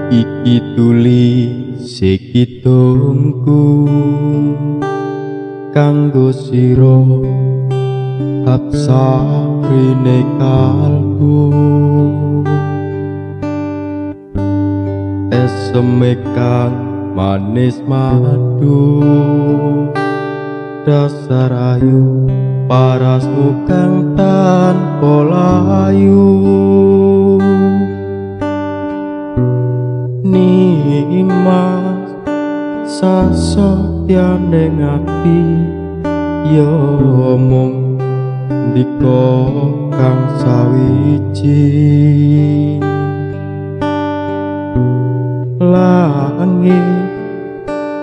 Iki tuli sekidungku kanggo sira absarine kalbu esemekan manis madu dasar ayu parasmu kang tanpa layu nimas sasotyane ngati ya mung ndika kang sawiji langit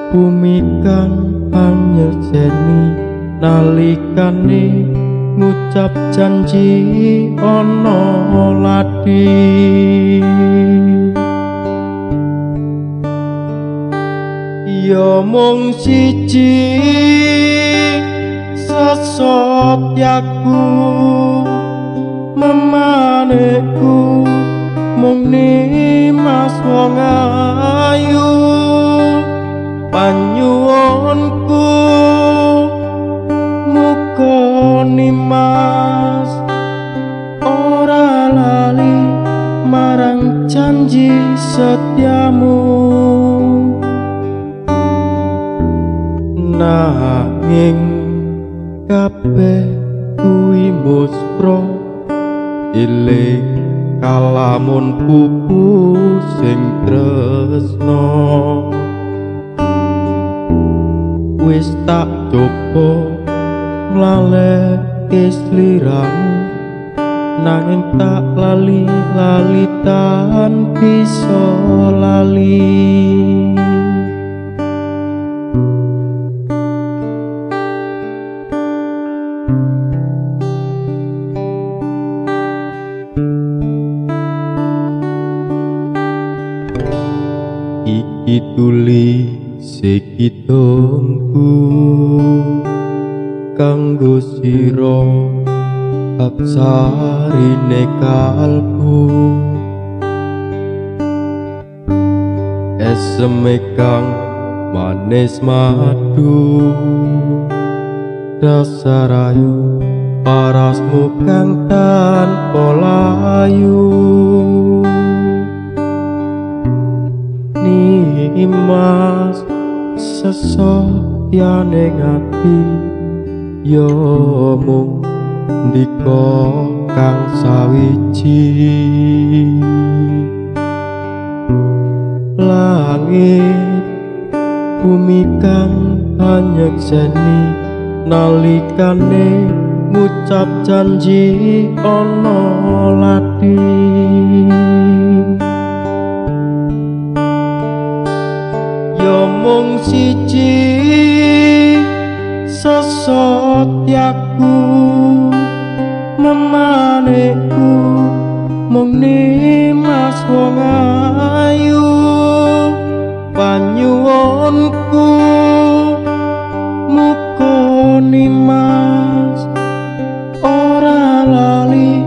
bumi kang anyeseni nalikane ngucap janji ana lati ya mung siji sesotyaku memaneku mung nimas wong ayu panyuwunku muga nimas ora lali marang janji setiamu nanging kabeh kuwi muspra iling kalamun pupu sing tresna wis tak coba nglaleke sliramu nanging tak lali tan bisa lali iki tuli sekidungku kanggo sira absarine kalbu eseme kang manis madu dasar ayu parasmu kang tanpa layu nimas sesotyane ngati ya mung ndika kang sawiji langit bumi kang anyekseni nalikane ngucap janji ana lati ya mung siji sesotyaku memaneku mung nimas wong ayu panyuwunku muga nimas ora lali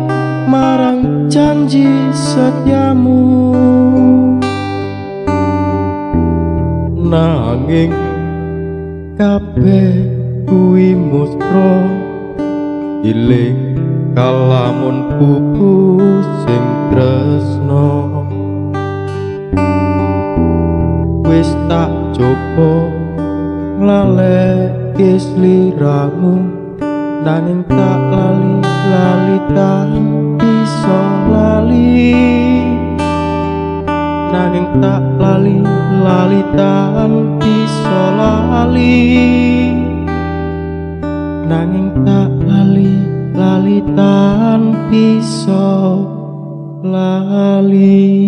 marang janji setiamu nanging kabeh kuwi muspra iling kalamun pupu sing tresna wis tak coba nglaleke sliramu nanging tak lali tan bisa lali nanging tak lali tan bisa lali nanging tak lali tan bisa lali